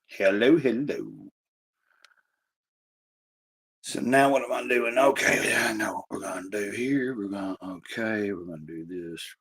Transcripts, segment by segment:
Hello, hello. So now what am I doing? Okay, I know what we're gonna do here. We're gonna do this.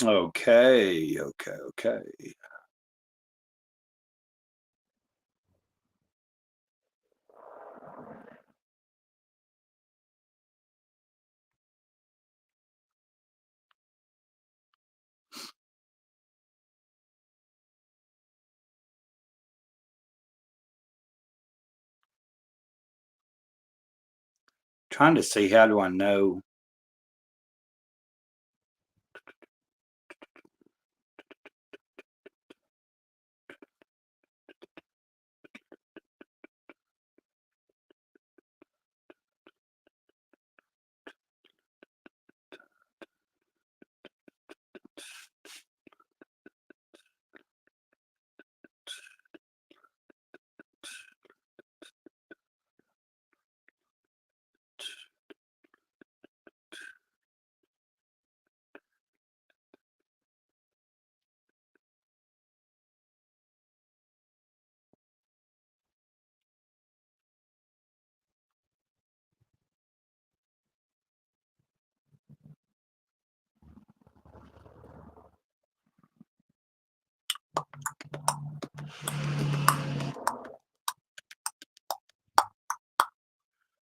Okay. Okay. Trying to see how do I know.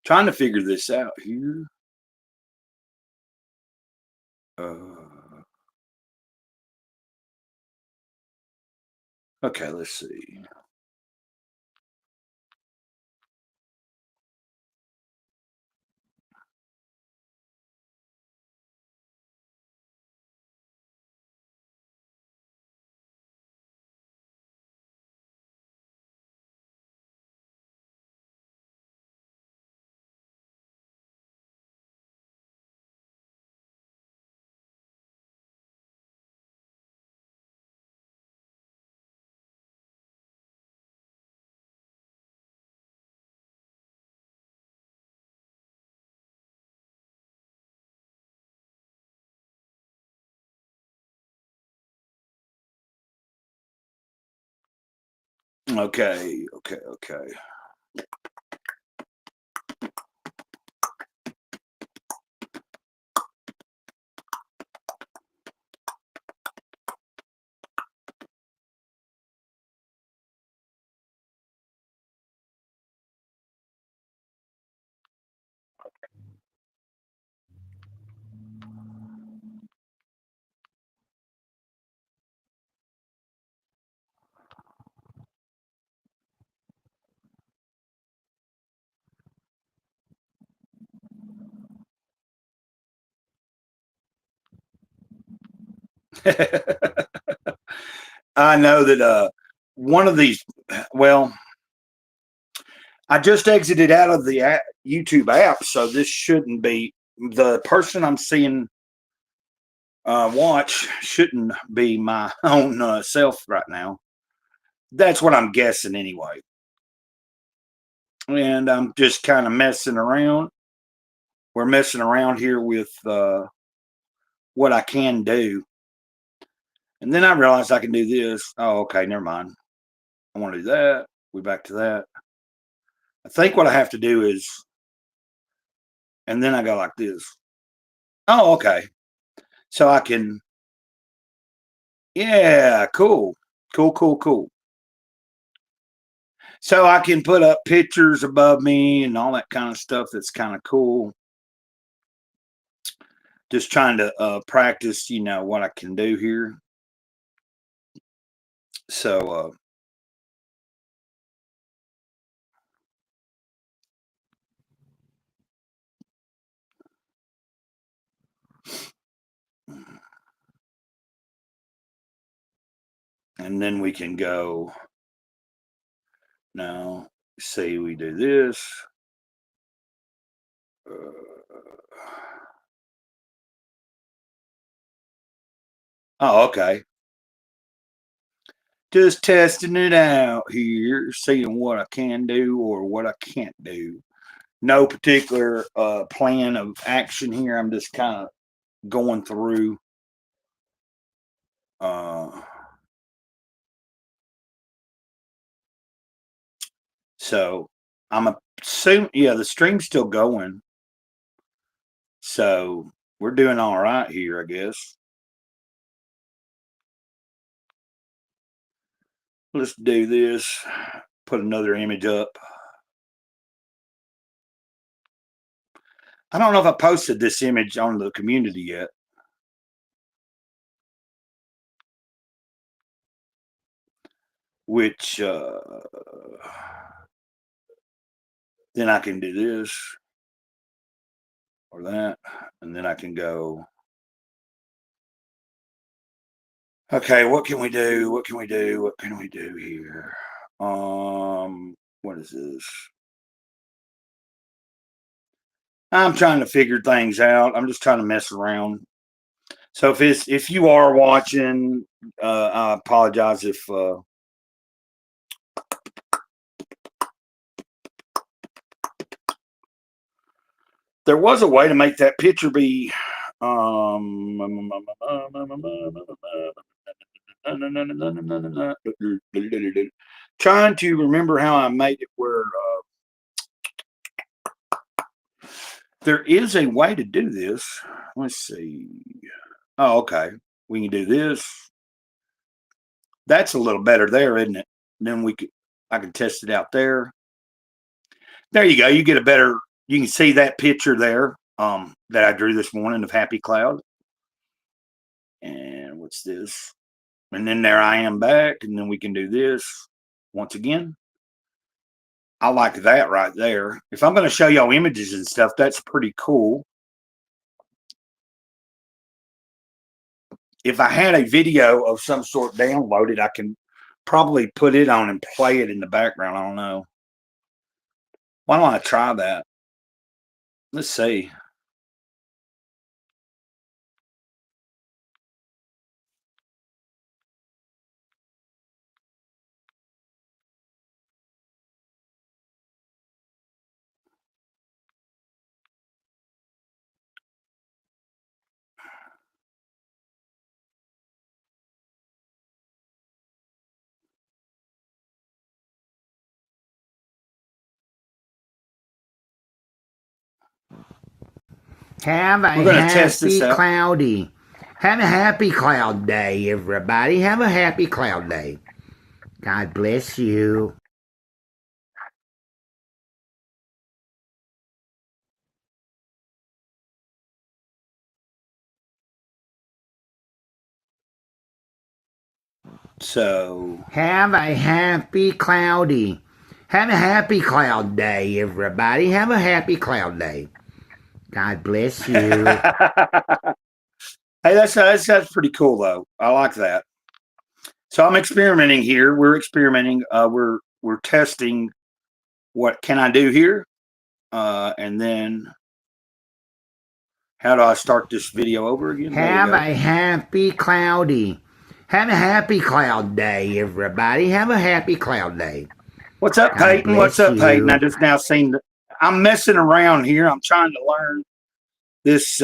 Trying to figure this out here. Okay, let's see. Okay. I know that one of these, well, I just exited out of the YouTube app, so this shouldn't be the person I'm seeing watch shouldn't be my own self right now. That's what I'm guessing anyway. And I'm just kind of messing around. We're messing around here with what I can do. And then I realized I can do this. Oh, okay, never mind. I want to do that. We're back to that. I think what I have to do is, and then I go like this. Oh, okay. So I can, yeah, cool. Cool. So I can put up pictures above me and all that kind of stuff. That's kind of cool. Just trying to practice, what I can do here. So, and then we can go, now, see, we do this. Oh, okay. Just testing it out here, seeing what I can do or what I can't do. No particular plan of action here. I'm just kind of going through. So I'm assuming, yeah, the stream's still going. So we're doing all right here, I guess. Let's do this. Put another image up. I don't know if I posted this image on the community yet. Which then I can do this or that, and then I can go, okay, what can we do? What can we do? What can we do here? What is this? I'm trying to figure things out. I'm just trying to mess around. So if you are watching, I apologize if there was a way to make that picture be trying to remember how I made it where there is a way to do this. Let's see. Oh, okay. We can do this. That's a little better there, isn't it? Then I can test it out there. There you go. You get a better, you can see that picture there that I drew this morning of Happy Cloud. And what's this? And then there I am back. And then we can do this once again. I like that right there. If I'm going to show y'all images and stuff, that's pretty cool. If I had a video of some sort downloaded, I can probably put it on and play it in the background. I don't know. Why don't I try that? Let's see. Have a happy cloudy. Have a happy cloud day, everybody. Have a happy cloud day. God bless you. So have a happy cloudy. Have a happy cloud day, everybody. Have a happy cloud day. God bless you. Hey, that's pretty cool though. I like that. So I'm experimenting here. We're experimenting. We're testing what can I do here, and then how do I start this video over again? Have a happy cloudy. Have a happy cloud day, everybody. Have a happy cloud day. What's up, Peyton? What's up, Peyton? I just now seen I'm messing around here. I'm trying to learn this.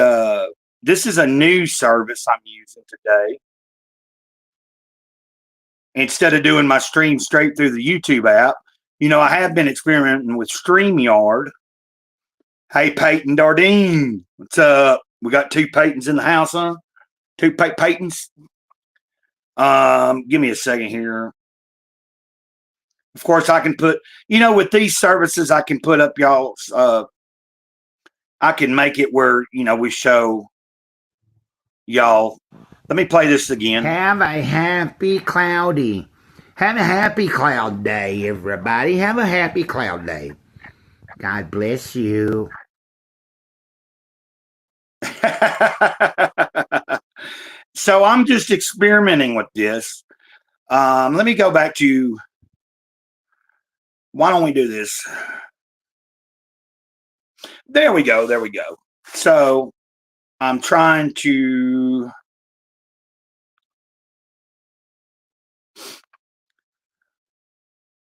This is a new service I'm using today. Instead of doing my stream straight through the YouTube app, I have been experimenting with StreamYard. Hey, Peyton Dardine. What's up? We got two Peytons in the house, huh? Two Peytons. Give me a second here. Of course, I can put, with these services, I can put up y'all's, I can make it where, we show y'all. Let me play this again. Have a happy cloudy. Have a happy cloud day, everybody. Have a happy cloud day. God bless you. So I'm just experimenting with this. Let me go back to, why don't we do this? There we go. There we go. So I'm trying to,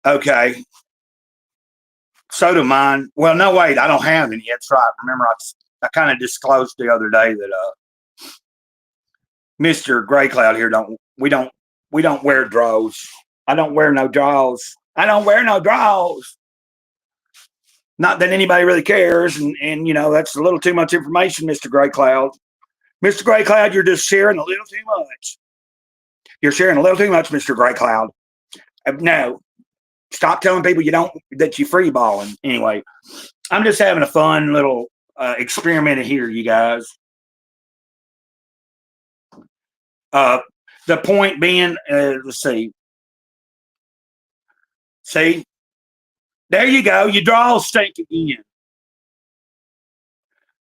okay. So do mine. Well, no, wait, I don't have any. That's right. Remember, I kind of disclosed the other day that Mr. Gray Cloud here we don't wear draws. I don't wear no draws. I don't wear no draws. Not that anybody really cares, and that's a little too much information, Mr. Gray Cloud. Mr. Gray Cloud, you're just sharing a little too much. You're sharing a little too much, Mr. Gray Cloud. No. Stop telling people that you free balling. Anyway, I'm just having a fun little experiment here, you guys. The point being, let's see. See, there you go. Your draws stink again.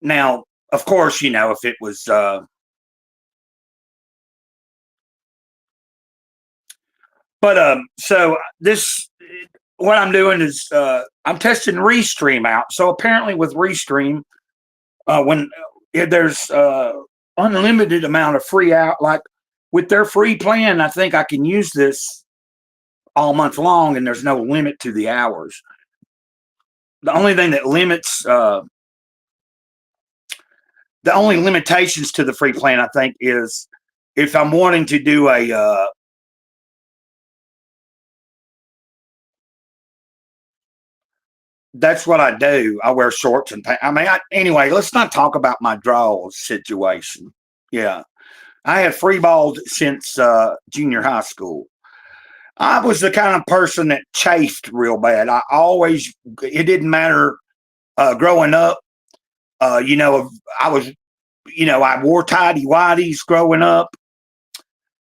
Now, of course, if it was, so this, what I'm doing is I'm testing Restream out. So apparently with Restream, when there's unlimited amount of free out, like with their free plan, I think I can use this all month long, and there's no limit to the hours. The only thing that limits, the only limitations to the free plan, I think, is if I'm wanting to do a that's what I do. I wear shorts and pants. I mean, anyway, let's not talk about my draws situation. Yeah. I have free balled since junior high school. I was the kind of person that chafed real bad. It didn't matter growing up. I was, I wore tidy whities growing up.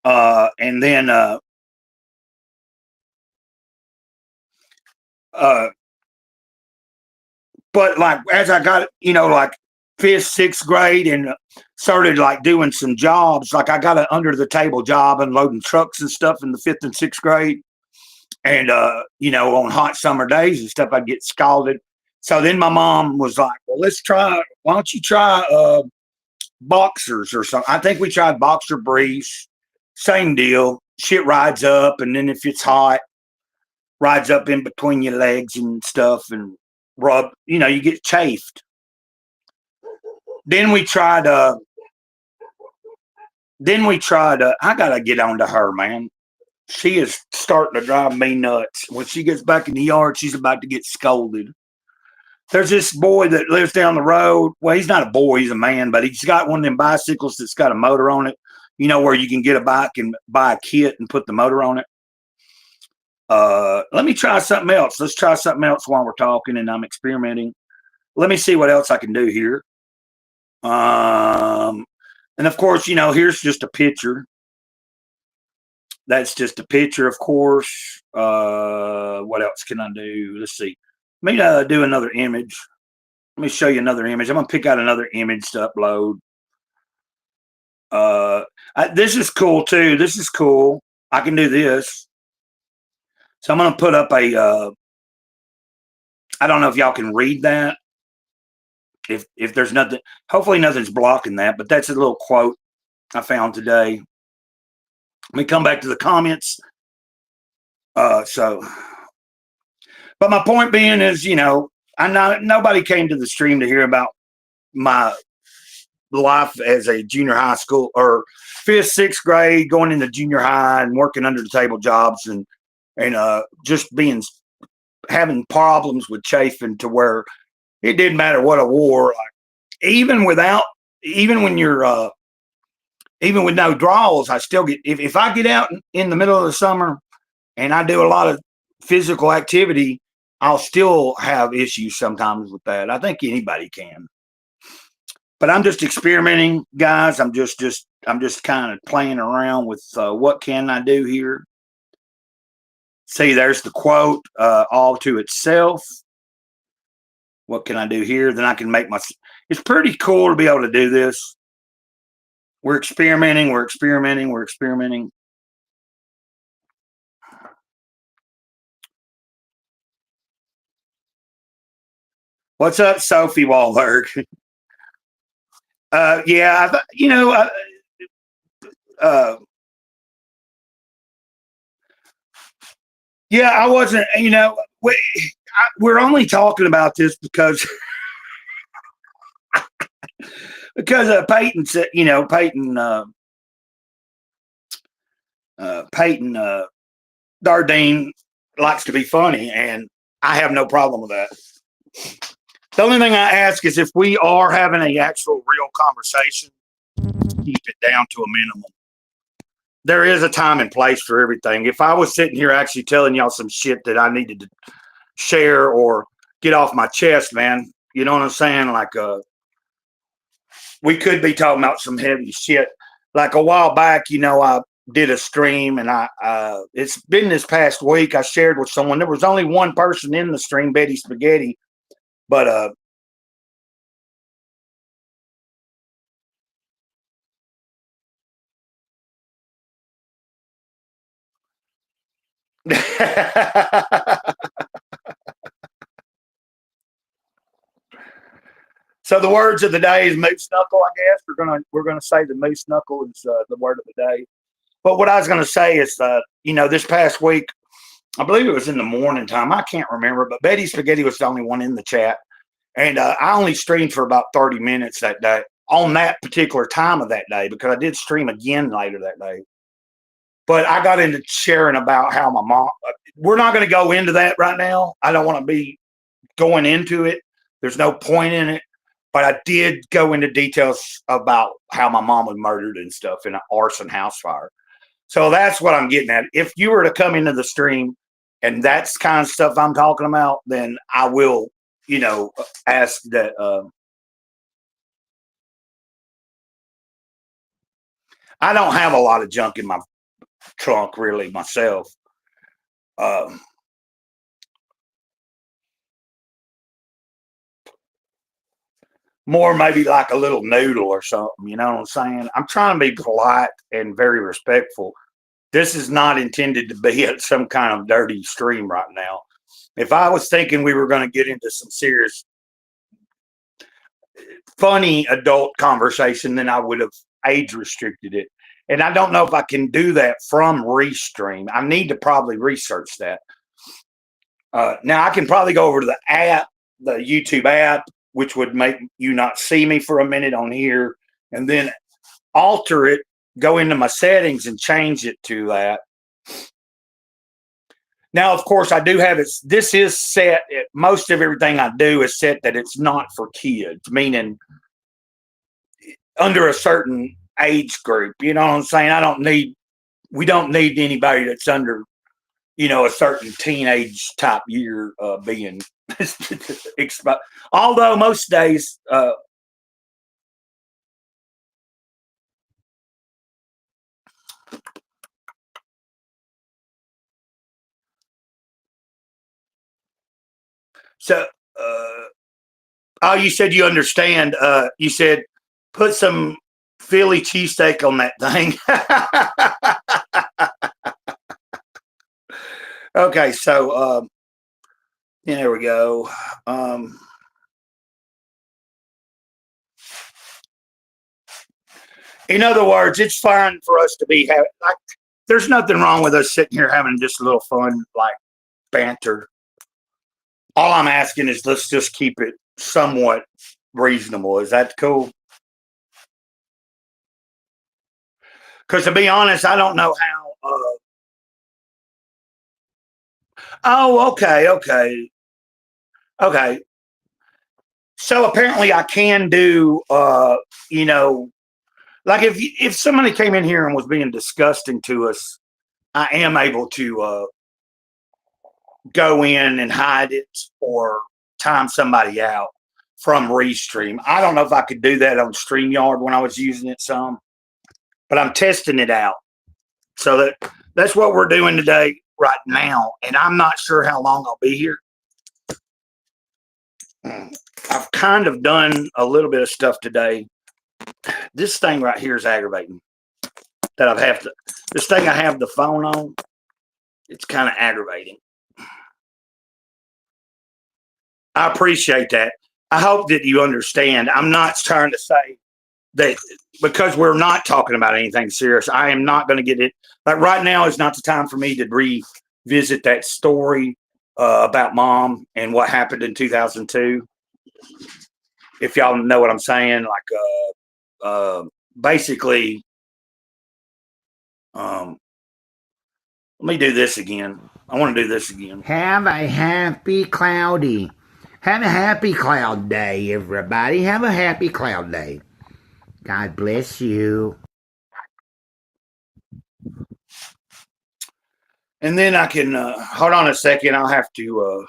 And then, but like as I got, like fifth, sixth grade and started like doing some jobs, like I got an under the table job unloading trucks and stuff in the fifth and sixth grade. And, on hot summer days and stuff, I'd get scalded. So then my mom was like, well, why don't you try boxers or something? I think we tried boxer briefs. Same deal. Shit rides up. And then if it's hot, rides up in between your legs and stuff and rub, you get chafed. Then we tried, I got to get on to her, man. She is starting to drive me nuts. When she gets back in the yard, she's about to get scolded. There's this boy that lives down the road. Well, he's not a boy, he's a man, but he's got one of them bicycles that's got a motor on it. Where you can get a bike and buy a kit and put the motor on it. Let me try something else. Let's try something else while we're talking and I'm experimenting. Let me see what else I can do here. And of course, here's just a picture. That's just a picture, of course. What else can I do? Let's see. Let me do another image. Let me show you another image. I'm going to pick out another image to upload. This is cool too. This is cool. I can do this. So I'm going to put up a. I don't know if y'all can read that. If there's nothing, hopefully nothing's blocking that. But that's a little quote I found today. Let me come back to the comments. But my point being is, I know nobody came to the stream to hear about my life as a junior high school or fifth, sixth grade, going into junior high and working under the table jobs and just having problems with chafing to where it didn't matter what I wore. Like even when you're even with no draws, I still get if I get out in the middle of the summer and I do a lot of physical activity, I'll still have issues sometimes with that. I think anybody can. But I'm just experimenting, guys. I'm just kind of playing around with what can I do here. See, there's the quote all to itself. What can I do here? Then I can make it's pretty cool to be able to do this. We're experimenting. What's up, Sophie Wahlberg? Yeah, yeah, I wasn't, we're only talking about this because Peyton said, Peyton Dardine likes to be funny, and I have no problem with that. The only thing I ask is if we are having an actual real conversation, keep it down to a minimum. There is a time and place for everything. If I was sitting here actually telling y'all some shit that I needed to share or get off my chest, man, you know what I'm saying? Like, we could be talking about some heavy shit. Like a while back, I did a stream, and it's been this past week. I shared with someone. There was only one person in the stream, Betty Spaghetti, but so the words of the day is moose knuckle. I guess we're gonna say the moose knuckle is the word of the day. But what I was gonna say is, this past week, I believe it was in the morning time. I can't remember, but Betty Spaghetti was the only one in the chat, and I only streamed for about 30 minutes that day on that particular time of that day because I did stream again later that day. But I got into sharing about how my mom. We're not going to go into that right now. I don't want to be going into it. There's no point in it. But I did go into details about how my mom was murdered and stuff in an arson house fire. So that's what I'm getting at. If you were to come into the stream and that's kind of stuff I'm talking about, then I will, ask that. I don't have a lot of junk in my trunk really myself. More maybe like a little noodle or something, you know what I'm saying? I'm trying to be polite and very respectful. This is not intended to be some kind of dirty stream right now. If I was thinking we were going to get into some serious, funny adult conversation, then I would have age restricted it. And I don't know if I can do that from Restream. I need to probably research that. Now I can probably go over to the app, the YouTube app, which would make you not see me for a minute on here, and then alter it, go into my settings and change it to that. Now, of course, I do have it. This is set. Most of everything I do is set that it's not for kids, meaning under a certain age group. You know what I'm saying? We don't need anybody that's under, a certain teenage type year being exposed. Although most days, so, oh, you said you understand. You said put some Philly cheesesteak on that thing. Okay, so there we go. In other words, it's fine for us to be having, like, there's nothing wrong with us sitting here having just a little fun, like, banter. All I'm asking is let's just keep it somewhat reasonable. Is that cool? Because to be honest, I don't know how. Oh, okay. So apparently, I can do, like if somebody came in here and was being disgusting to us, I am able to go in and hide it or time somebody out from Restream. I don't know if I could do that on StreamYard when I was using it some, but I'm testing it out. So that's what we're doing today right now. And I'm not sure how long I'll be here. I've kind of done a little bit of stuff today. This thing right here is aggravating. This thing I have the phone on, it's kind of aggravating. I appreciate that. I hope that you understand. I'm not trying to say that because we're not talking about anything serious, I am not going to get it. Like right now is not the time for me to revisit that story about mom and what happened in 2002. If y'all know what I'm saying, like basically, let me do this again. I want to do this again. Have a happy cloudy. Have a happy cloud day, everybody. Have a happy cloud day. God bless you. And then I can, hold on a second. I'll have to,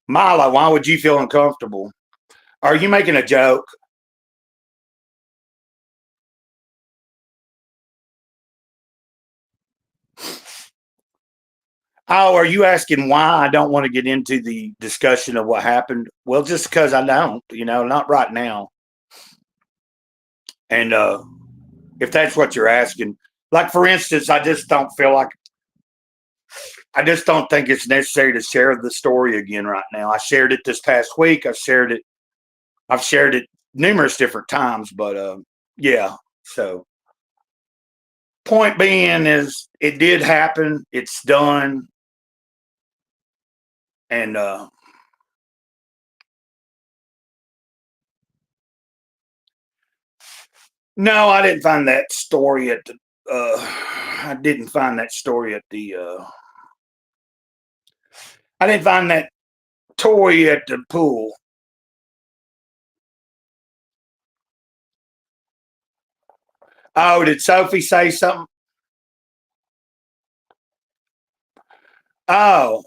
Mila, why would you feel uncomfortable? Are you making a joke? Oh, are you asking why I don't want to get into the discussion of what happened? Well, just because I don't, not right now. And if that's what you're asking, like for instance, I just don't think it's necessary to share the story again right now. I shared it this past week. I've shared it numerous different times, but yeah. So point being is it did happen. It's done. And no, I didn't find that story at the I didn't find that story at the I didn't find that toy at the pool. Oh, did Sophie say something? Oh,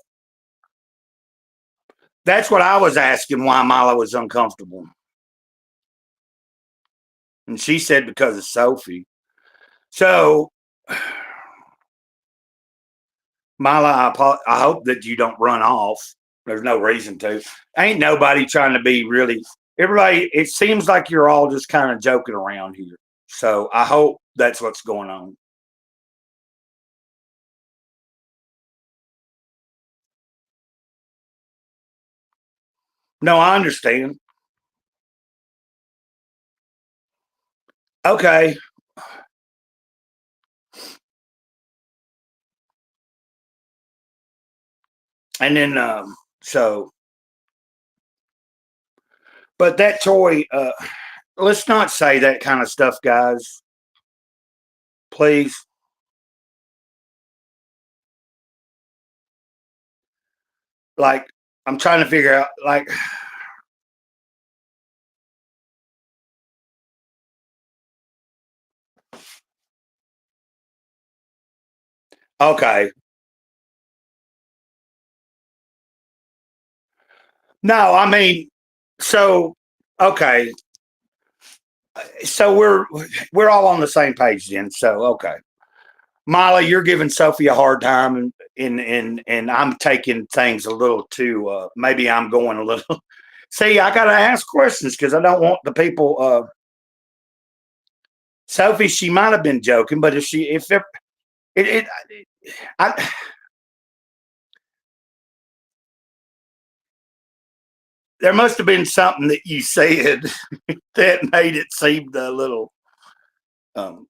that's what I was asking why Mila was uncomfortable. And she said because of Sophie. So, Mila, I hope that you don't run off. There's no reason to. Ain't nobody trying to be really. Everybody, it seems like you're all just kind of joking around here. So I hope that's what's going on. No, I understand. Okay. And then, but that toy, let's not say that kind of stuff, guys. Please. Like, I'm trying to figure out, like, okay. No, I mean, so, okay. So we're all on the same page then. So, okay. Molly, you're giving Sophie a hard time, and I'm taking things a little too. Maybe I'm going a little. See, I got to ask questions because I don't want the people. Sophie, she might have been joking, but if I, there must have been something that you said that made it seem a little. Um,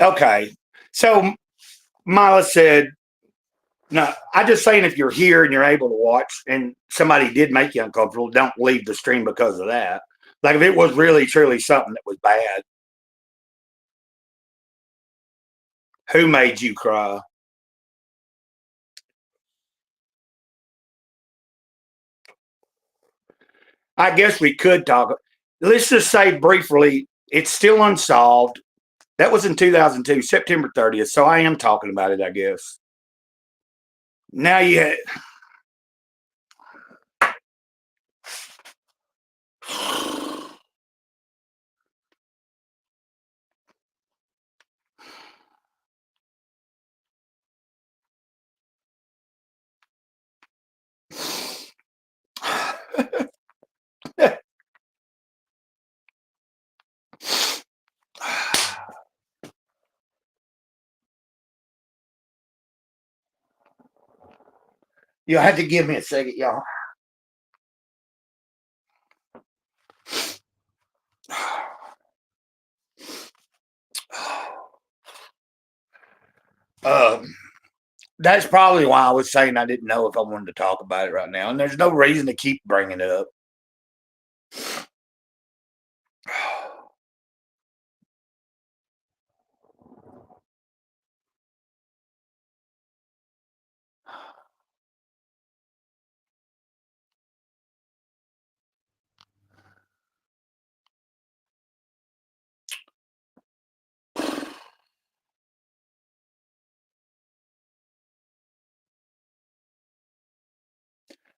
okay, so Mila said, "No, I just saying if you're here and you're able to watch, and somebody did make you uncomfortable, don't leave the stream because of that. Like if it was really truly something that was bad, who made you cry?" I guess we could talk. Let's just say briefly, it's still unsolved. That was in 2002, September 30th. So I am talking about it, I guess. Now you you'll have to give me a second, y'all. Um, that's probably why I was saying I didn't know if I wanted to talk about it right now. And there's no reason to keep bringing it up.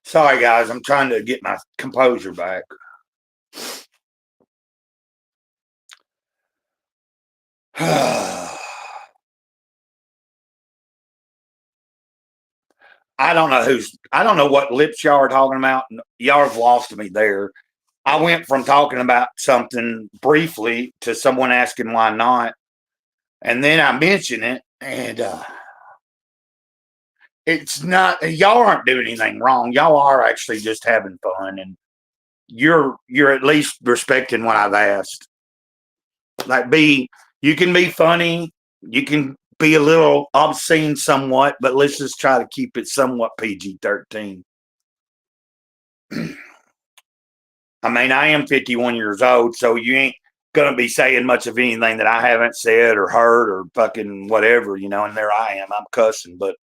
Sorry, guys. I'm trying to get my composure back. I don't know what lips y'all are talking about. Y'all have lost me there. I went from talking about something briefly to someone asking why not. And then I mention it, and it's not, y'all aren't doing anything wrong. Y'all are actually just having fun, and you're at least respecting what I've asked. Like you can be funny, you can be a little obscene somewhat, but let's just try to keep it somewhat PG-13. I mean, I am 51 years old, so you ain't gonna be saying much of anything that I haven't said or heard or fucking whatever, and there I am, I'm cussing. But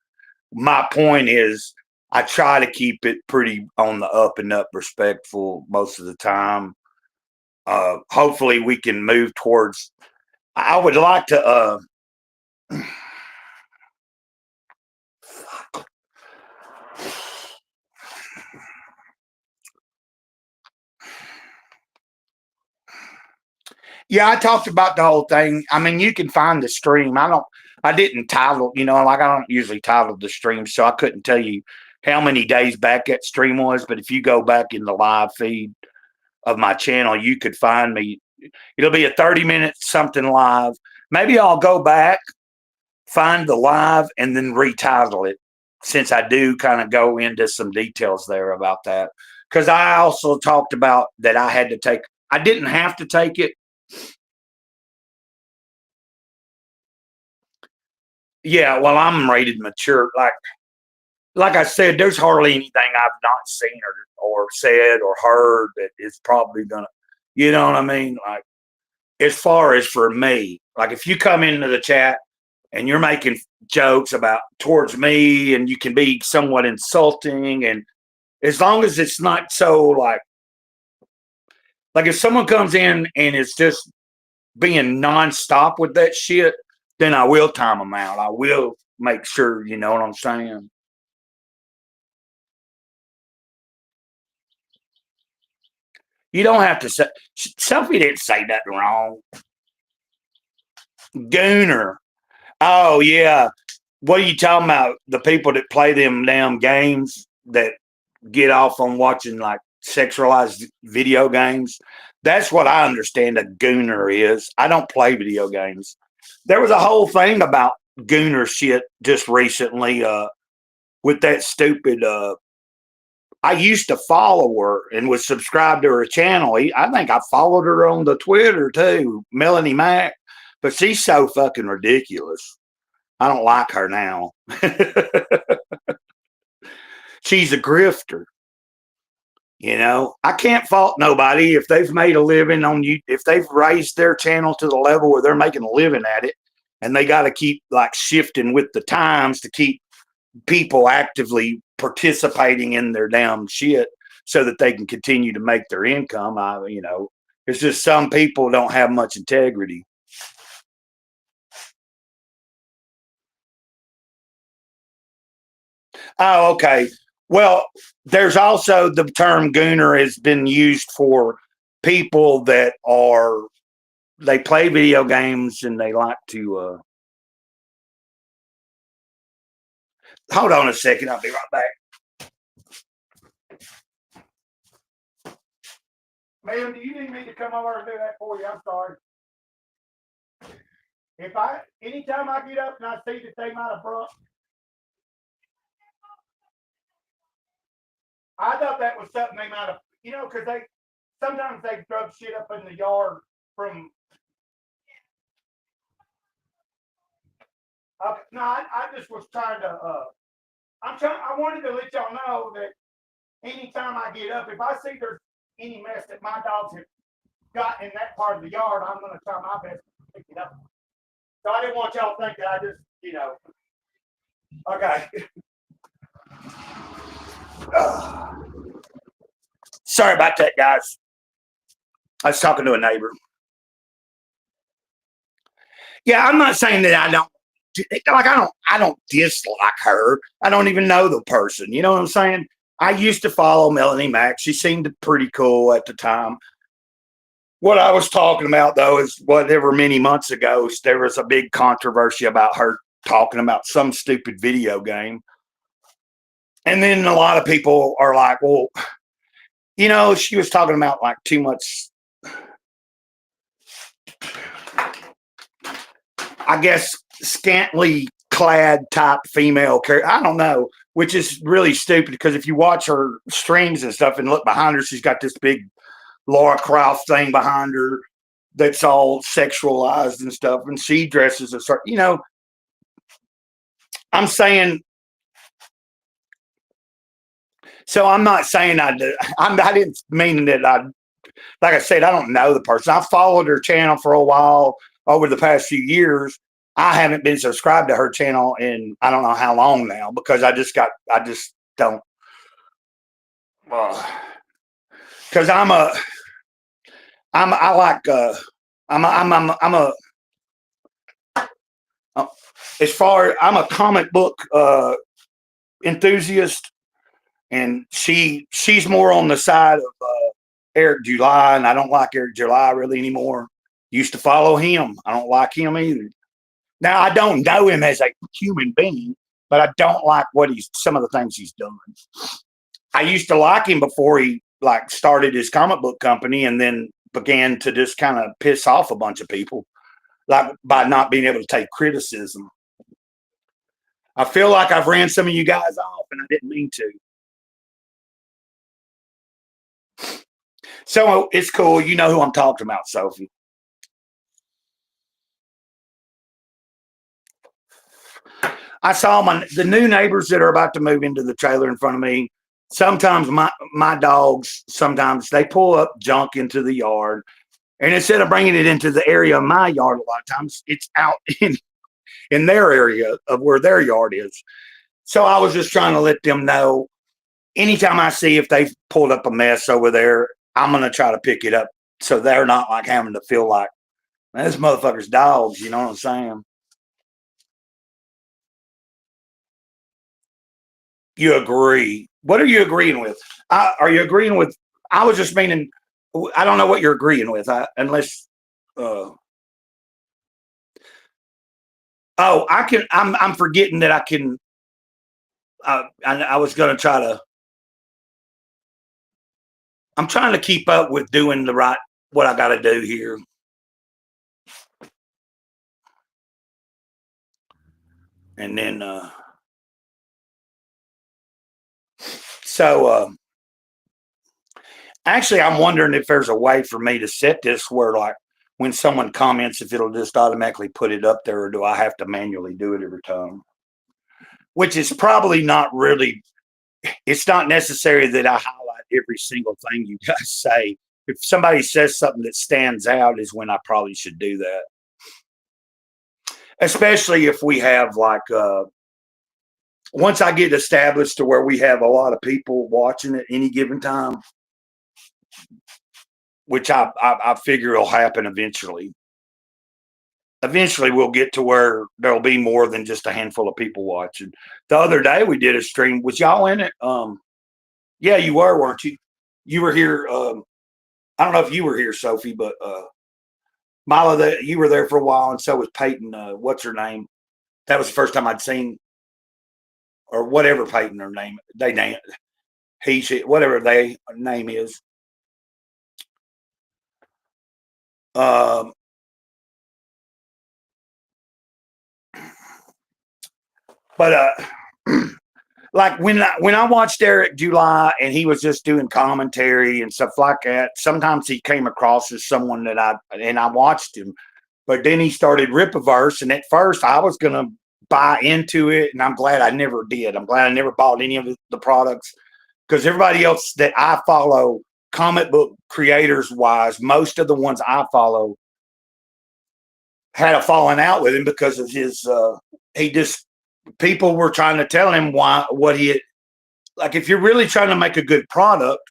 my point is I try to keep it pretty on the up and up, respectful most of the time. Hopefully we can move towards, I would like to yeah, I talked about the whole thing. I mean, you can find the stream. I didn't title, like I don't usually title the stream, so I couldn't tell you how many days back that stream was. But if you go back in the live feed of my channel, you could find me. It'll be a 30-minute something live. Maybe I'll go back, find the live, and then retitle it, since I do kind of go into some details there about that. Because I also talked about that I didn't have to take it. Yeah, well, I'm rated mature. Like I said, there's hardly anything I've not seen or said or heard that is probably gonna, you know what I mean? Like as far as for me, like if you come into the chat and you're making jokes about towards me and you can be somewhat insulting, and as long as it's not so like if someone comes in and is just being nonstop with that shit, then I will time them out. I will make sure, you know what I'm saying? You don't have to say. Sophie didn't say nothing wrong. Gooner. Oh, yeah. What are you talking about? The people that play them damn games that get off on watching like sexualized video games. That's what I understand a gooner is. I don't play video games. There was a whole thing about gooner shit just recently with that stupid I used to follow her and was subscribed to her channel. I think I followed her on the Twitter too, Melanie Mac, but she's so fucking ridiculous. I don't like her now. She's a grifter. You know, I can't fault nobody if they've made a living on you, if they've raised their channel to the level where they're making a living at it, and they got to keep like shifting with the times to keep people actively participating in their damn shit so that they can continue to make their income. You know, it's just some people don't have much integrity. Oh, okay. Well, there's also the term gooner has been used for people that they play video games and they like to hold on a second, I'll be right back. Ma'am, do you need me to come over and do that for you? I'm sorry. Anytime I get up and I see that they might have brought, I thought that was something they might have, you know, because sometimes they throw shit up in the yard from. No, I just was trying to. I wanted to let y'all know that anytime I get up, if I see there's any mess that my dogs have got in that part of the yard, I'm going to try my best to pick it up. So I didn't want y'all to think that I just, you know. Okay. Sorry about that, guys. I was talking to a neighbor. Yeah, I'm not saying that I don't dislike her. I don't even know the person. You know what I'm saying? I used to follow Melanie Mac. She seemed pretty cool at the time. What I was talking about, though, is whatever many months ago, there was a big controversy about her talking about some stupid video game. And then a lot of people are like, well, you know, she was talking about like too much, I guess, scantily clad type female character. I don't know, which is really stupid because if you watch her streams and stuff and look behind her, she's got this big Laura Croft thing behind her that's all sexualized and stuff. And she dresses a certain, you know, I'm saying, so I'm not saying I didn't mean that like I said, I don't know the person. I followed her channel for a while over the past few years. I haven't been subscribed to her channel in I don't know how long now because I just don't. Because I'm a as far I'm a comic book enthusiast, and she's more on the side of Eric July, and I don't like Eric July really anymore. Used to follow him. I don't like him either. Now I don't know him as a human being, but I don't like some of the things he's done. I used to like him before he like started his comic book company and then began to just kind of piss off a bunch of people, like by not being able to take criticism. I feel like I've ran some of you guys off, and I didn't mean to. So it's cool. You know who I'm talking about, Sophie. I saw the new neighbors that are about to move into the trailer in front of me. Sometimes my dogs, sometimes they pull up junk into the yard, and instead of bringing it into the area of my yard, a lot of times it's out in their area of where their yard is. So I was just trying to let them know, anytime I see if they've pulled up a mess over there, I'm going to try to pick it up so they're not like having to feel like, man, this motherfucker's dogs, you know what I'm saying? You agree. What are you agreeing with? Are you agreeing with, I was just meaning, I don't know what you're agreeing with, unless. I can. I'm forgetting that I can. I was going to try to. I'm trying to keep up with doing what I got to do here. And then, actually, I'm wondering if there's a way for me to set this where, like, when someone comments, if it'll just automatically put it up there, or do I have to manually do it every time? Which is probably not really. It's not necessary that I highlight every single thing you guys say. If somebody says something that stands out, is when I probably should do that. Especially if we have once I get established to where we have a lot of people watching at any given time, which I figure will happen eventually. Eventually, we'll get to where there'll be more than just a handful of people watching. The other day we did a stream. Was y'all in it? Yeah, you were, weren't you? You were here. I don't know if you were here, Sophie, but Mila, you were there for a while, and so was Peyton. What's her name? That was the first time I'd seen, or whatever Peyton her name. They name he, she, whatever they name is. But like when I watched Eric July and he was just doing commentary and stuff like that, sometimes he came across as someone that I watched him, but then he started Ripaverse, and at first I was gonna buy into it, and I'm glad I never did. I'm glad I never bought any of the products, because everybody else that I follow, comic book creators wise, most of the ones I follow had a falling out with him because of his people were trying to tell him like, if you're really trying to make a good product,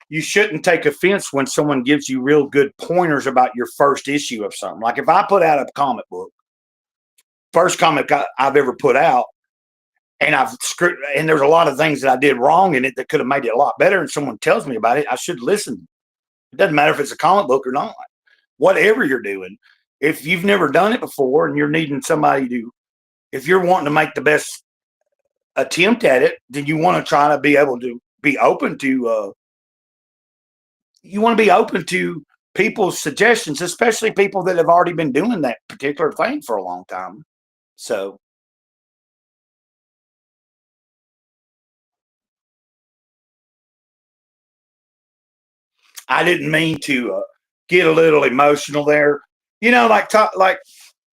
you shouldn't take offense when someone gives you real good pointers about your first issue of something. Like, if I put out a comic book, first comic I've ever put out, and and there's a lot of things that I did wrong in it that could have made it a lot better, and someone tells me about it, I should listen. It doesn't matter if it's a comic book or not. Whatever you're doing, if you've never done it before and you're needing somebody to, if you're wanting to make the best attempt at it, then you want to try to be able to be open to people's suggestions, especially people that have already been doing that particular thing for a long time. So I didn't mean to get a little emotional there. Like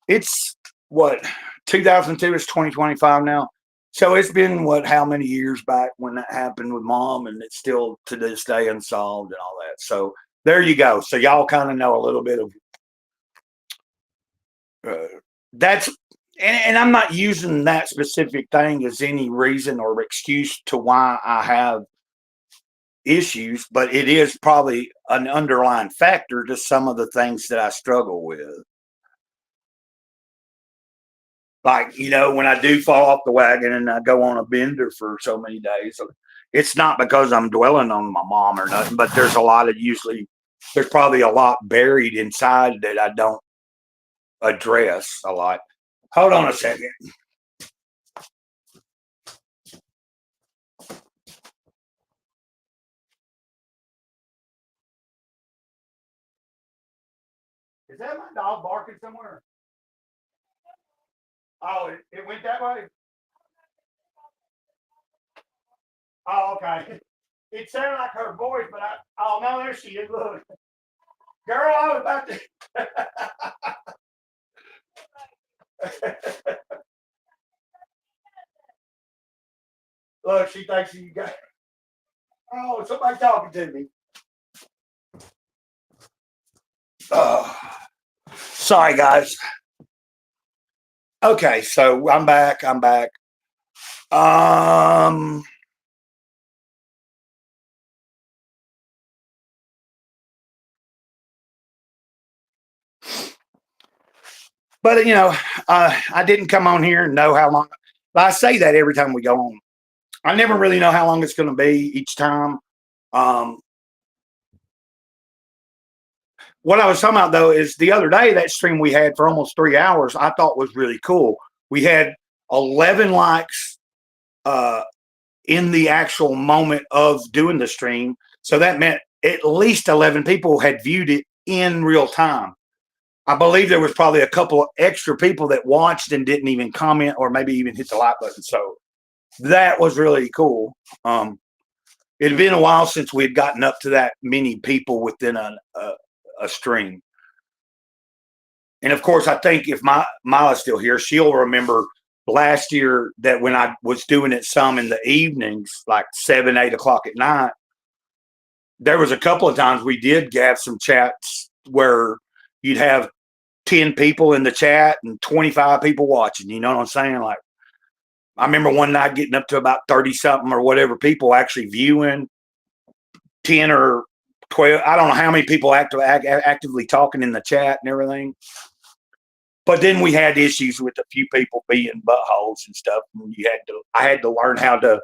it's what, 2002 is 2025 now. So it's been how many years back when that happened with Mom, and it's still to this day unsolved and all that. So there you go. So y'all kind of know a little bit of that's, and I'm not using that specific thing as any reason or excuse to why I have issues, but it is probably an underlying factor to some of the things that I struggle with. Like, when I do fall off the wagon and I go on a bender for so many days, it's not because I'm dwelling on my mom or nothing, but there's probably a lot buried inside that I don't address a lot. Hold on a second. Is that my dog barking somewhere? Oh, it went that way? Oh, okay. It sounded like her voice, but oh, no, there she is. Look. Girl, I was about to. Look, she thinks you got. Oh, somebody talking to me. Oh, sorry, guys. Okay, so I'm back. But I didn't come on here and know how long. But I say that every time we go on. I never really know how long it's going to be each time. what I was talking about though is the other day, that stream we had for almost 3 hours, I thought was really cool. We had 11 likes in the actual moment of doing the stream. So that meant at least 11 people had viewed it in real time. I believe there was probably a couple of extra people that watched and didn't even comment or maybe even hit the like button. So that was really cool. It had been a while since we had gotten up to that many people within a stream. And of course, I think if Mila's still here, she'll remember last year that when I was doing it some in the evenings, like 7, 8 o'clock at night, there was a couple of times we did have some chats where you'd have 10 people in the chat and 25 people watching. You know what I'm saying? Like, I remember one night getting up to about 30 something or whatever people actually viewing, 10 or 12. I don't know how many people actively talking in the chat and everything. But then we had issues with a few people being buttholes and stuff. And I had to learn how to,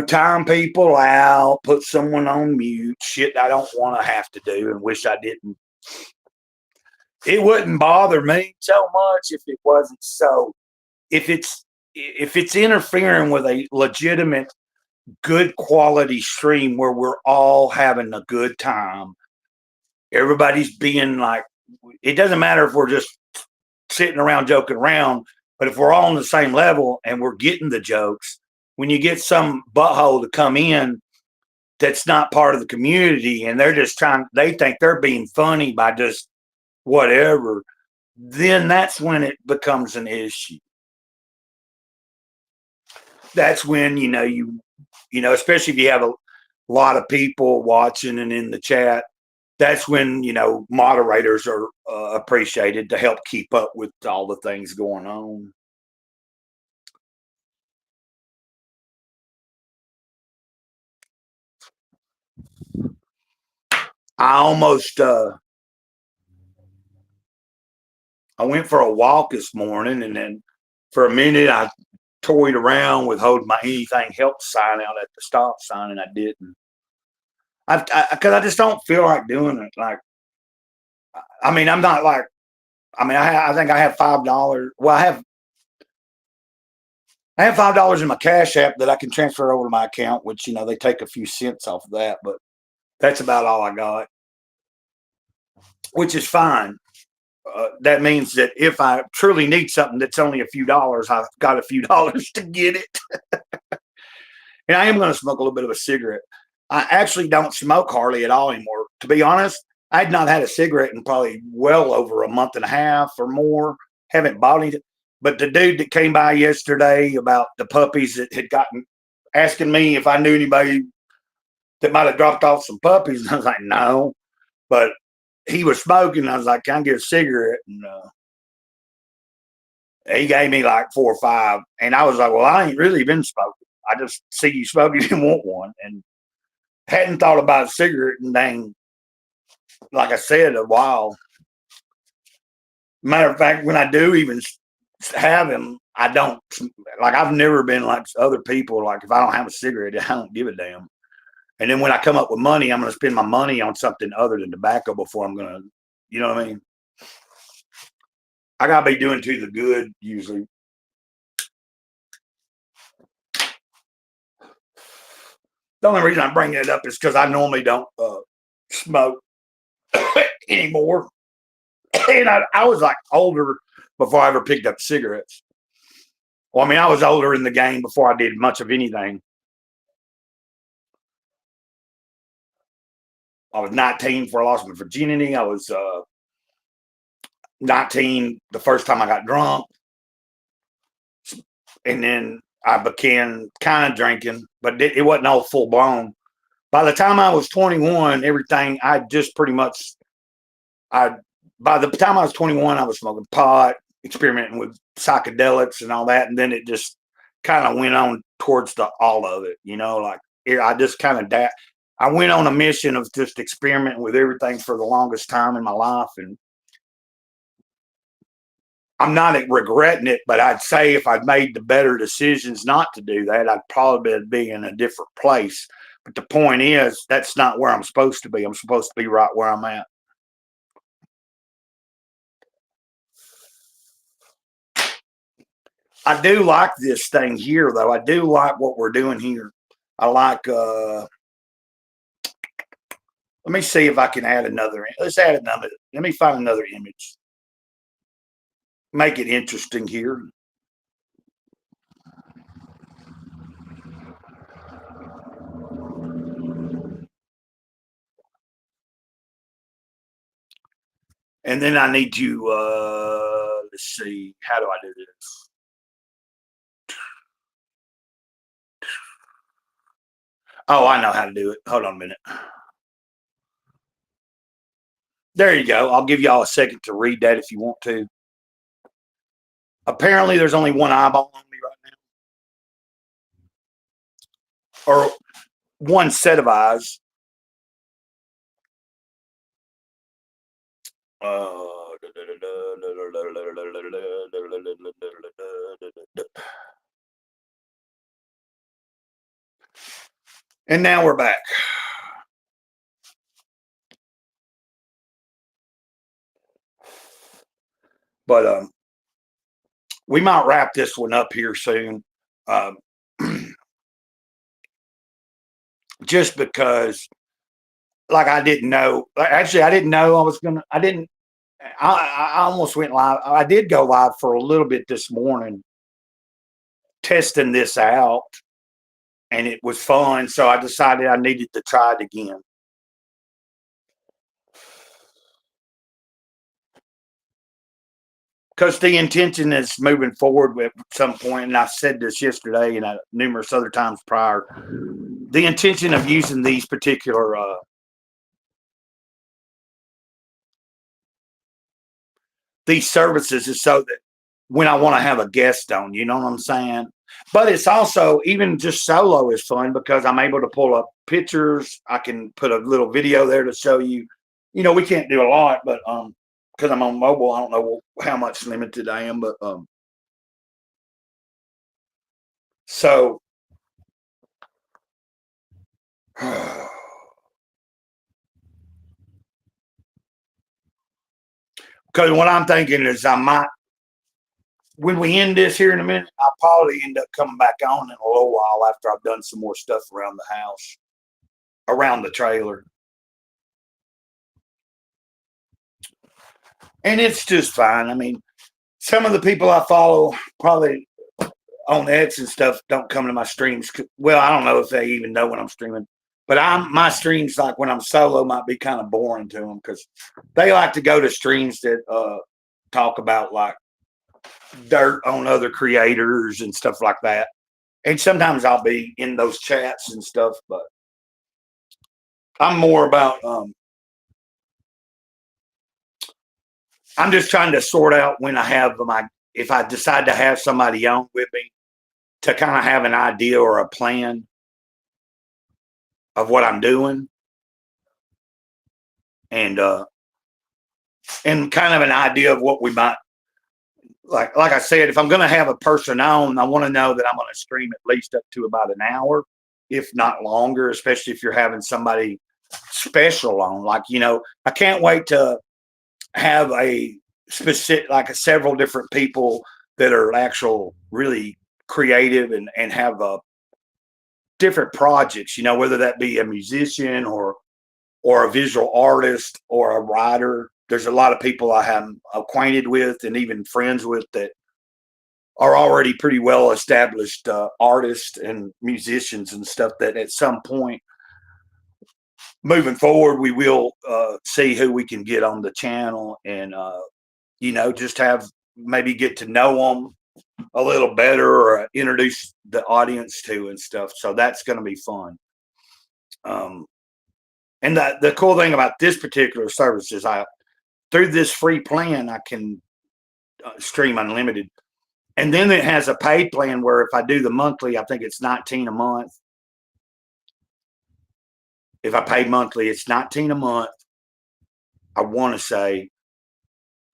time people out, put someone on mute, shit I don't want to have to do and wish I didn't. It wouldn't bother me so much if it wasn't so. If it's interfering with a legitimate, good quality stream where we're all having a good time, everybody's being like, it doesn't matter if we're just sitting around joking around, but if we're all on the same level and we're getting the jokes, when you get some butthole to come in that's not part of the community and they're just they think they're being funny by just whatever, then that's when it becomes an issue. That's when, especially if you have a lot of people watching and in the chat, that's when, moderators are appreciated to help keep up with all the things going on. I almost, I went for a walk this morning, and then for a minute I toyed around with holding my anything help sign out at the stop sign, and I didn't. Because I just don't feel like doing it. Like, I mean, I'm not like, I think I have $5. Well, I have $5 in my Cash App that I can transfer over to my account, which, they take a few cents off of that, but that's about all I got, which is fine. That means that if I truly need something that's only a few dollars, I've got a few dollars to get it. And I am going to smoke a little bit of a cigarette. I actually don't smoke hardly at all anymore. To be honest, I had not had a cigarette in probably well over a month and a half or more. Haven't bought anything. But the dude that came by yesterday about the puppies that had asking me if I knew anybody that might have dropped off some puppies. And I was like, no. But he was smoking. I was like, can I get a cigarette? And he gave me like 4 or 5. And I was like, well, I ain't really been smoking. I just see you smoking and want one. And hadn't thought about a cigarette in dang, like I said, a while. Matter of fact, when I do even have them, I don't, like, I've never been like other people. Like, if I don't have a cigarette, I don't give a damn. And then when I come up with money, I'm going to spend my money on something other than tobacco before I'm going to, you know what I mean? I got to be doing to the good usually. The only reason I'm bringing it up is because I normally don't smoke anymore. And I was like older before I ever picked up cigarettes. Well, I mean, I was older in the game before I did much of anything. I was 19 before I lost my virginity. I was 19 the first time I got drunk. And then I began kind of drinking, but it wasn't all full blown. By the time I was 21, everything I just pretty much, by the time I was 21, I was smoking pot, experimenting with psychedelics and all that. And then it just kind of went on towards all of it, like I just kind of, I went on a mission of just experimenting with everything for the longest time in my life. And I'm not regretting it, but I'd say if I'd made the better decisions not to do that, I'd probably be in a different place. But the point is, that's not where I'm supposed to be. I'm supposed to be right where I'm at. I do like this thing here, though. I do like what we're doing here. I like, let me see if I can add another. Let's add another. Let me find another image. Make it interesting here. And then I need to, let's see, how do I do this? Oh, I know how to do it. Hold on a minute. There you go. I'll give y'all a second to read that if you want to. Apparently, there's only one eyeball on me right now. Or one set of eyes. And now we're back. But we might wrap this one up here soon. Just because, like, I didn't know. Actually, I didn't know I was gonna. I almost went live. I did go live for a little bit this morning, testing this out, and it was fun. So I decided I needed to try it again. Because the intention is moving forward at some point, and I said this yesterday and numerous other times prior. The intention of using these particular these services is so that when I want to have a guest on, you know what I'm saying? But it's also, even just solo is fun because I'm able to pull up pictures. I can put a little video there to show you. You know, we can't do a lot, but because I'm on mobile, I don't know how much limited I am, but so because what I'm thinking is I might, when we end this here in a minute, I'll probably end up coming back on in a little while after I've done some more stuff around the house, around the trailer. And it's just fine. I mean, some of the people I follow probably on X and stuff don't come to my streams. Well, I don't know if they even know when I'm streaming, but my streams, like when I'm solo, might be kind of boring to them because they like to go to streams that talk about like dirt on other creators and stuff like that. And sometimes I'll be in those chats and stuff, but I'm more about I'm just trying to sort out when I have if I decide to have somebody on with me to kind of have an idea or a plan of what I'm doing, and kind of an idea of what we might like I said, if I'm going to have a person on, I want to know that I'm going to stream at least up to about an hour, if not longer, especially if you're having somebody special on. Like, you know, I can't wait to have a specific, like several different people that are actual really creative and have different projects, you know, whether that be a musician or a visual artist or a writer. There's a lot of people I am acquainted with and even friends with that are already pretty well established artists and musicians and stuff that at some point moving forward, we will see who we can get on the channel and, you know, just have maybe get to know them a little better or introduce the audience to and stuff. So that's going to be fun. And the cool thing about this particular service is through this free plan, I can stream unlimited. And then it has a paid plan where if I do the monthly, I think it's $19 a month. If I pay monthly, it's $19 a month, I want to say.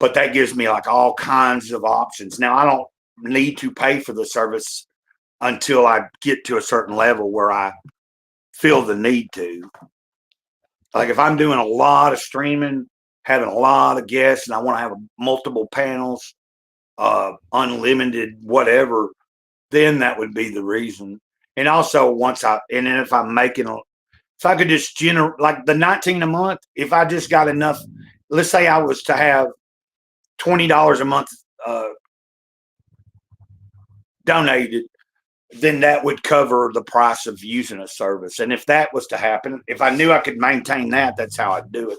But that gives me like all kinds of options. Now, I don't need to pay for the service until I get to a certain level where I feel the need to. Like if I'm doing a lot of streaming, having a lot of guests, and I want to have multiple panels, unlimited whatever, then that would be the reason. And also and then if I'm making, if I could just generate like the 19 a month, if I just got enough, let's say I was to have $20 a month donated, then that would cover the price of using a service. And if that was to happen, if I knew I could maintain that, that's how I'd do it.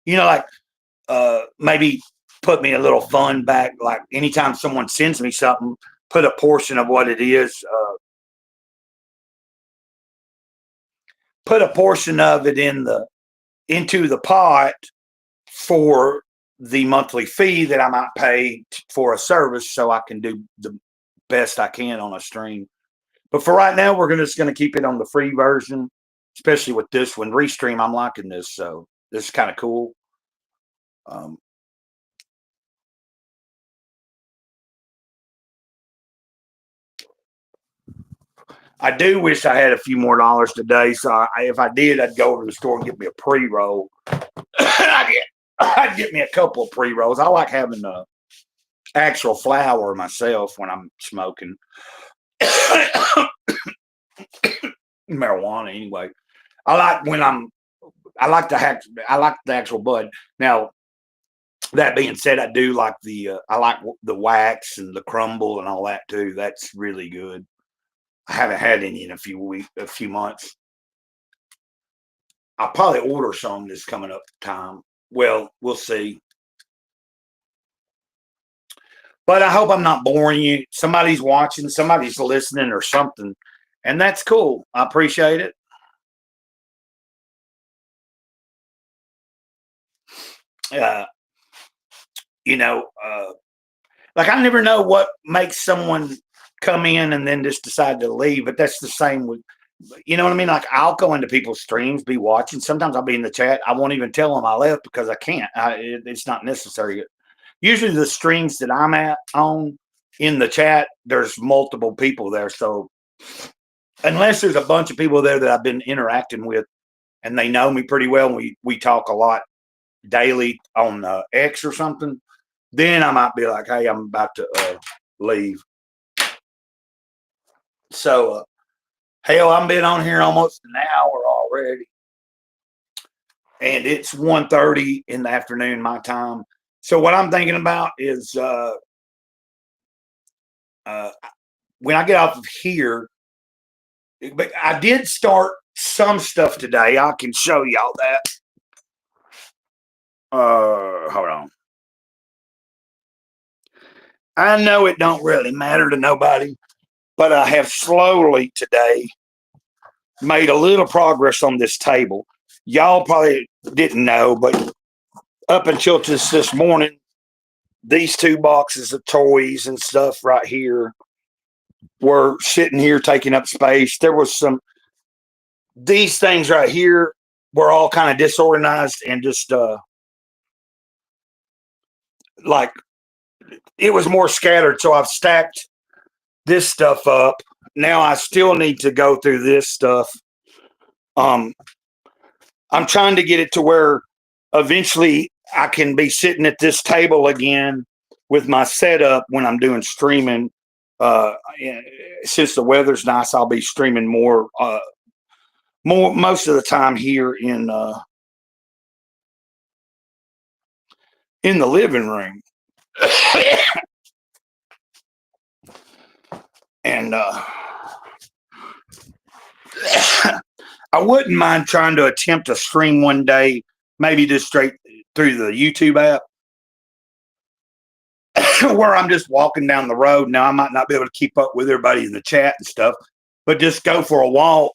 Like maybe put me a little fund back, like anytime someone sends me something, put a portion of what it is, put a portion of it into the pot for the monthly fee that I might pay for a service, so I can do the best I can on a stream. But for right now, we're just going to keep it on the free version, especially with this one. Restream, I'm liking this, so this is kind of cool. I do wish I had a few more dollars today, so if I did, I'd go over to the store and get me a pre-roll. I'd get me a couple of pre-rolls. I like having the actual flower myself when I'm smoking. Marijuana anyway. I like the actual bud. Now, that being said, I do like I like the wax and the crumble and all that too. That's really good. I haven't had any in a few months. I'll probably order some this coming up time. Well, we'll see. But I hope I'm not boring you. Somebody's watching, somebody's listening or something. And that's cool. I appreciate it. Like I never know what makes someone come in and then just decide to leave. But that's the same with, you know what I mean? Like I'll go into people's streams, be watching. Sometimes I'll be in the chat. I won't even tell them I left because I can't. It's not necessary. Usually the streams that I'm on in the chat, there's multiple people there. So unless there's a bunch of people there that I've been interacting with and they know me pretty well, and we talk a lot daily on X or something, then I might be like, hey, I'm about to leave. So, hell, I've been on here almost an hour already. And it's 1:30 in the afternoon, my time. So what I'm thinking about is when I get off of here, but I did start some stuff today. I can show y'all that. Hold on. I know it don't really matter to nobody, but I have slowly today made a little progress on this table. Y'all probably didn't know, but up until just this morning, these two boxes of toys and stuff right here were sitting here taking up space. There was these things right here were all kind of disorganized and just like it was more scattered. So I've stacked this stuff up. Now I still need to go through this stuff. I'm trying to get it to where eventually I can be sitting at this table again with my setup when I'm doing streaming. Since the weather's nice, I'll be streaming more most of the time here in the living room. And I wouldn't mind trying to attempt a stream one day, maybe just straight through the YouTube app, where I'm just walking down the road. Now, I might not be able to keep up with everybody in the chat and stuff, but just go for a walk,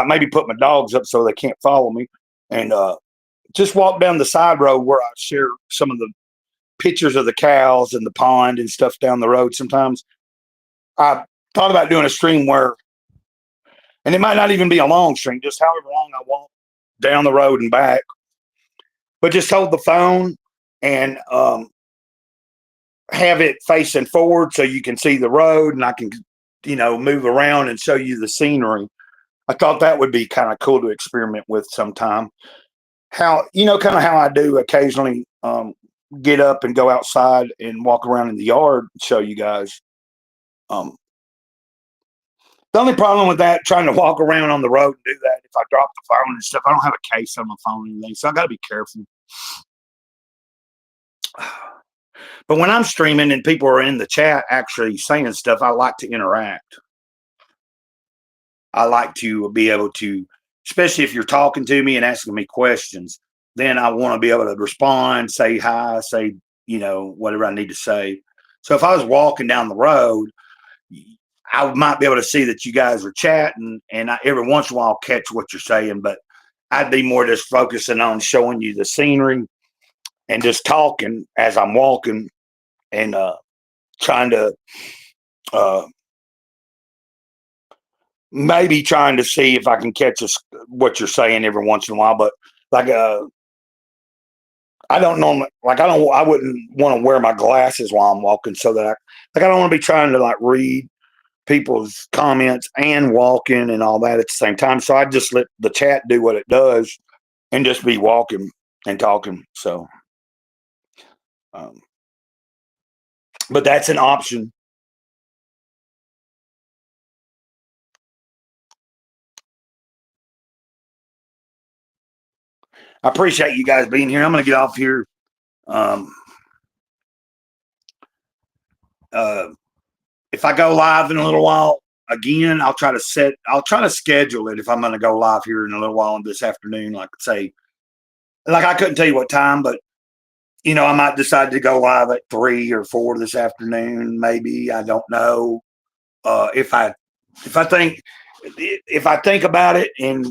maybe put my dogs up so they can't follow me, and just walk down the side road where I share some of the pictures of the cows and the pond and stuff down the road sometimes. I thought about doing a stream and it might not even be a long stream, just however long I walk down the road and back, but just hold the phone and have it facing forward so you can see the road and I can, move around and show you the scenery. I thought that would be kind of cool to experiment with sometime. Kind of how I do occasionally get up and go outside and walk around in the yard and show you guys. The only problem with that, trying to walk around on the road and do that, if I drop the phone and stuff, I don't have a case on my phone or anything, so I got to be careful. But when I'm streaming and people are in the chat actually saying stuff, I like to interact. I like to be able to, especially if you're talking to me and asking me questions, then I want to be able to respond, say hi, say, whatever I need to say. So if I was walking down the road, I might be able to see that you guys are chatting, and every once in a while catch what you're saying, but I'd be more just focusing on showing you the scenery and just talking as I'm walking and trying to maybe trying to see if I can catch what you're saying every once in a while. But like I don't know, like I wouldn't want to wear my glasses while I'm walking, so that I don't want to be trying to like read people's comments and walking and all that at the same time. So I just let the chat do what it does and just be walking and talking. So, but that's an option. I appreciate you guys being here. I'm going to get off here. If I go live in a little while again, I'll try to schedule it if I'm going to go live here in a little while this afternoon. Like I couldn't tell you what time, but I might decide to go live at 3 or 4 this afternoon. Maybe, I don't know. If I think about it and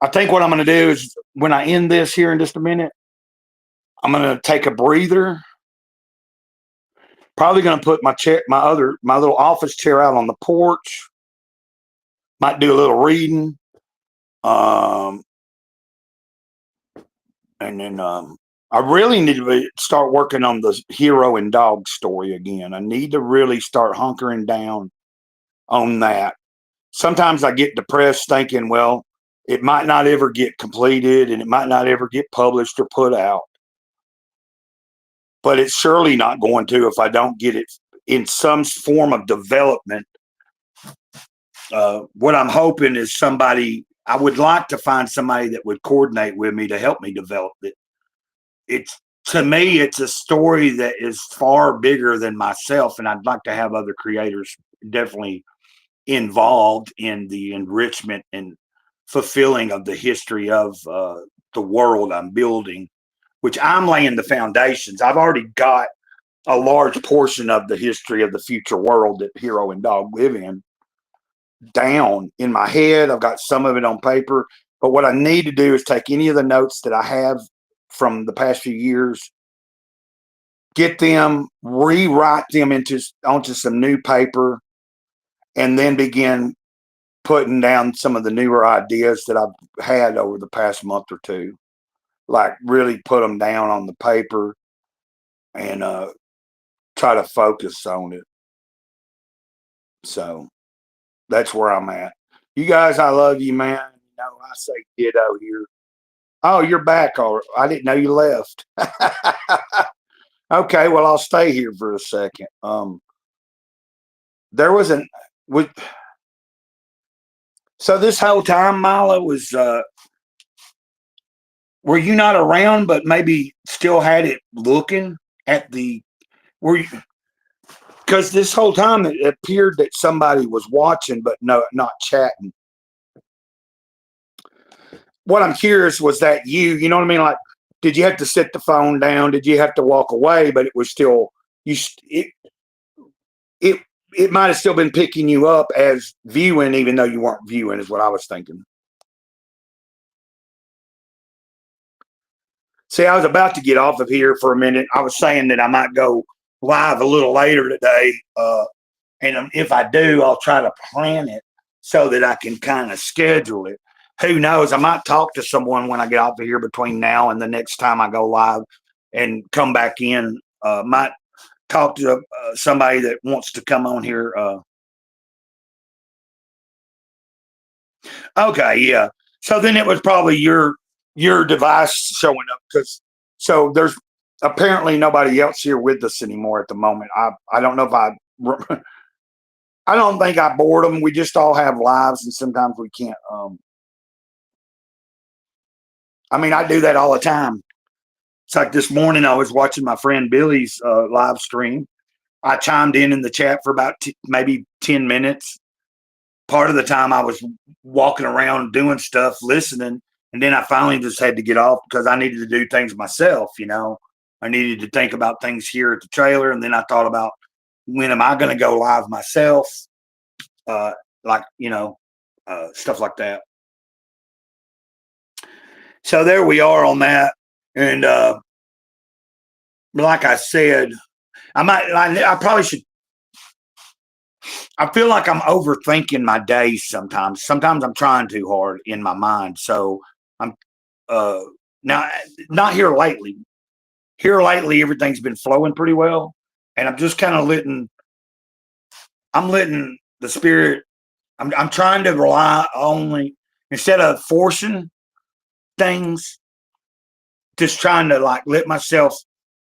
I think what I'm going to do is when I end this here in just a minute, I'm going to take a breather. Probably going to put my little office chair out on the porch. Might do a little reading. And then I really need to start working on the hero and dog story again. I need to really start hunkering down on that. Sometimes I get depressed thinking, well, it might not ever get completed and it might not ever get published or put out. But it's surely not going to if I don't get it in some form of development. What I'm hoping is I would like to find somebody that would coordinate with me to help me develop it. To me, it's a story that is far bigger than myself, and I'd like to have other creators definitely involved in the enrichment and fulfilling of the history of the world I'm building, which I'm laying the foundations. I've already got a large portion of the history of the future world that Hero and Dog live in down in my head. I've got some of it on paper, but what I need to do is take any of the notes that I have from the past few years, get them, rewrite them onto some new paper, and then begin putting down some of the newer ideas that I've had over the past month or two. Like really put them down on the paper and try to focus on it. So that's where I'm at. You guys, I love you, man. I say ditto here. Oh, you're back. I didn't know you left. Okay, well, I'll stay here for a second. So this whole time, Mila, were you not around, but maybe still had it looking at because this whole time it appeared that somebody was watching, but no, not chatting. What I'm curious, was that you know what I mean? Like, did you have to set the phone down? Did you have to walk away? But it was still, it might have still been picking you up as viewing, even though you weren't viewing, is what I was thinking. See, I was about to get off of here for a minute. I was saying that I might go live a little later today. And if I do, I'll try to plan it so that I can kind of schedule it. Who knows? I might talk to someone when I get off of here between now and the next time I go live and come back in. Might talk to somebody that wants to come on here. Okay, yeah. So then it was probably your device showing up, because So there's apparently nobody else here with us anymore at the moment. I don't know if I don't think I bored them. We just all have lives, and sometimes we can't. I mean, I do that all the time. It's like this morning I was watching my friend Billy's live stream. I chimed in the chat for about maybe 10 minutes. Part of the time I was walking around doing stuff, listening, and then I finally just had to get off because I needed to do things myself, you know. I needed to think about things here at the trailer, and then I thought about when am I going to go live myself, like, you know, stuff like that. So there we are on that. And like I said, I probably should. I feel like I'm overthinking my days sometimes. Sometimes I'm trying too hard in my mind. So I'm now not here lately. Here lately, everything's been flowing pretty well, and I'm just kind of letting the spirit. I'm trying to rely only instead of forcing things, just trying to like let myself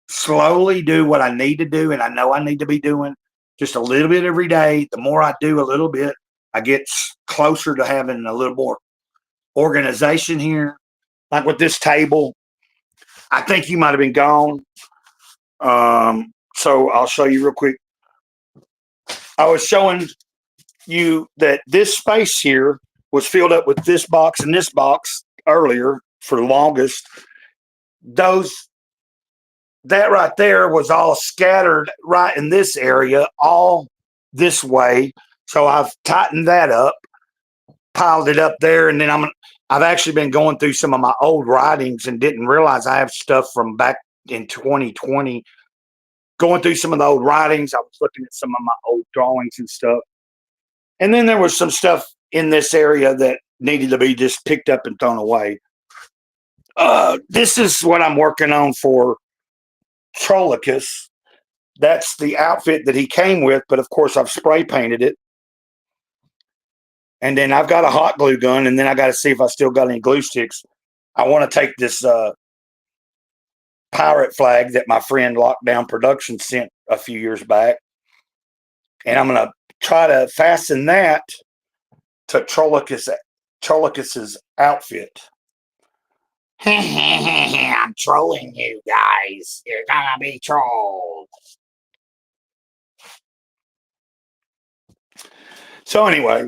slowly do what I need to do, and I know I need to be doing just a little bit every day. The more I do a little bit, I get closer to having a little more organization here. Like with this table, I think you might have been gone. So I'll show you real quick. I was showing you that this space here was filled up with this box and this box earlier for the longest. That right there was all scattered right in this area, all this way. So I've tightened that up, piled it up there, and then I've actually been going through some of my old writings and didn't realize I have stuff from back in 2020. Going through some of the old writings, I was looking at some of my old drawings and stuff. And then there was some stuff in this area that needed to be just picked up and thrown away. This is what I'm working on for Trolicus. That's the outfit that he came with, but of course I've spray painted it. And then I've got a hot glue gun, and then I got to see if I still got any glue sticks. I want to take this pirate flag that my friend Lockdown Productions sent a few years back, and I'm going to try to fasten that to Trolicus's outfit. I'm trolling you guys. You're gonna be trolled. So anyway,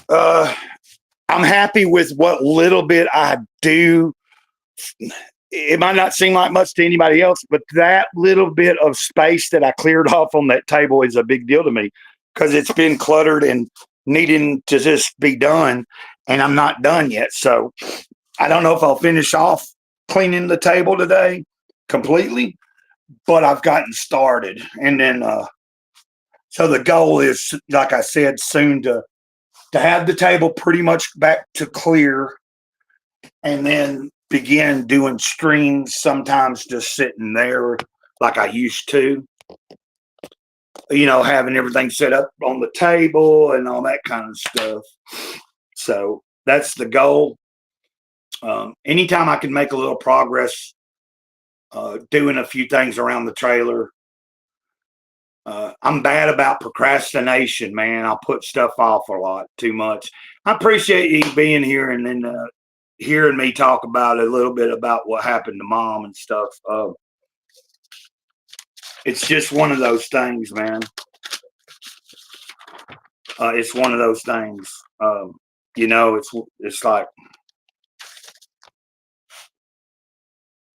I'm happy with what little bit I do. It might not seem like much to anybody else, but that little bit of space that I cleared off on that table is a big deal to me because it's been cluttered and needing to just be done, and I'm not done yet. So I don't know if I'll finish off cleaning the table today completely, but I've gotten started. And then, so the goal is, like I said, soon to have the table pretty much back to clear, and then begin doing streams, sometimes just sitting there like I used to, you know, having everything set up on the table and all that kind of stuff. So that's the goal. Anytime I can make a little progress doing a few things around the trailer. I'm bad about procrastination, man. I'll put stuff off a lot too much. I appreciate you being here and then hearing me talk about a little bit about what happened to Mom and stuff. It's just one of those things, man. It's one of those things. You know, it's like,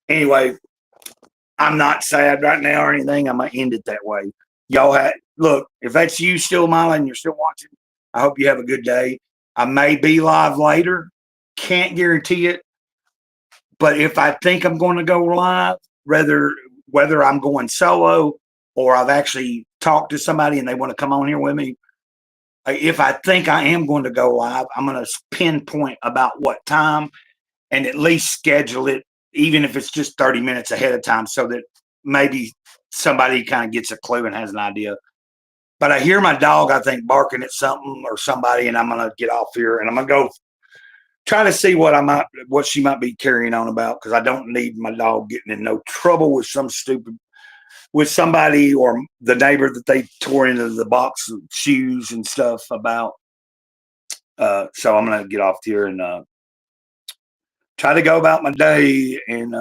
anyway, I'm not sad right now or anything. I'm going to end it that way. Y'all look, if that's you still, Mila, and you're still watching, I hope you have a good day. I may be live later. Can't guarantee it. But if I think I'm going to go live, whether I'm going solo or I've actually talked to somebody and they want to come on here with me, if I think I am going to go live, I'm going to pinpoint about what time and at least schedule it, even if it's just 30 minutes ahead of time, so that maybe somebody kind of gets a clue and has an idea. But I hear my dog, I think, barking at something or somebody, and I'm going to get off here and I'm going to go try to see what she might be carrying on about, because I don't need my dog getting in no trouble with somebody or the neighbor that they tore into the box of shoes and stuff about. So I'm gonna get off here and try to go about my day and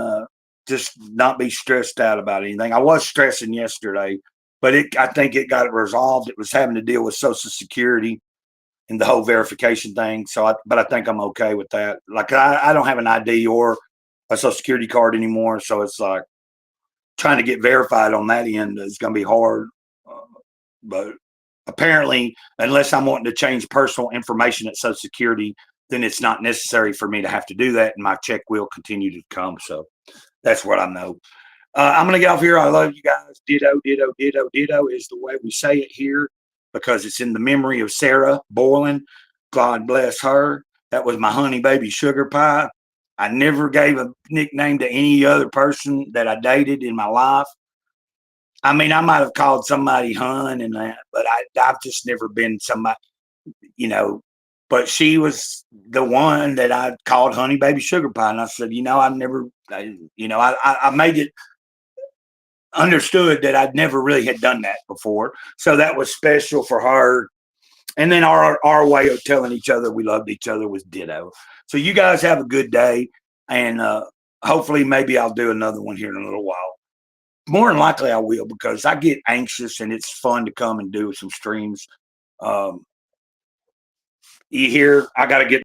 just not be stressed out about anything. I was stressing yesterday, but I think it got resolved. It was having to deal with Social Security and the whole verification thing. But I think I'm okay with that. Like I don't have an ID or a Social Security card anymore, so it's like trying to get verified on that end is going to be hard. But apparently, unless I'm wanting to change personal information at Social Security, then it's not necessary for me to have to do that, and my check will continue to come. So that's what I know. I'm going to get off here. I love you guys. Ditto, ditto, ditto, ditto is the way we say it here, because it's in the memory of Sarah Boylan. God bless her. That was my honey baby sugar pie. I never gave a nickname to any other person that I dated in my life. I mean, I might have called somebody hun and that, but I've just never been somebody, but she was the one that I called honey baby sugar pie. And I said, I made it understood that I'd never really had done that before. So that was special for her. And then our way of telling each other we loved each other was ditto. So you guys have a good day. And hopefully maybe I'll do another one here in a little while. More than likely I will, because I get anxious and it's fun to come and do some streams. You hear, I got to get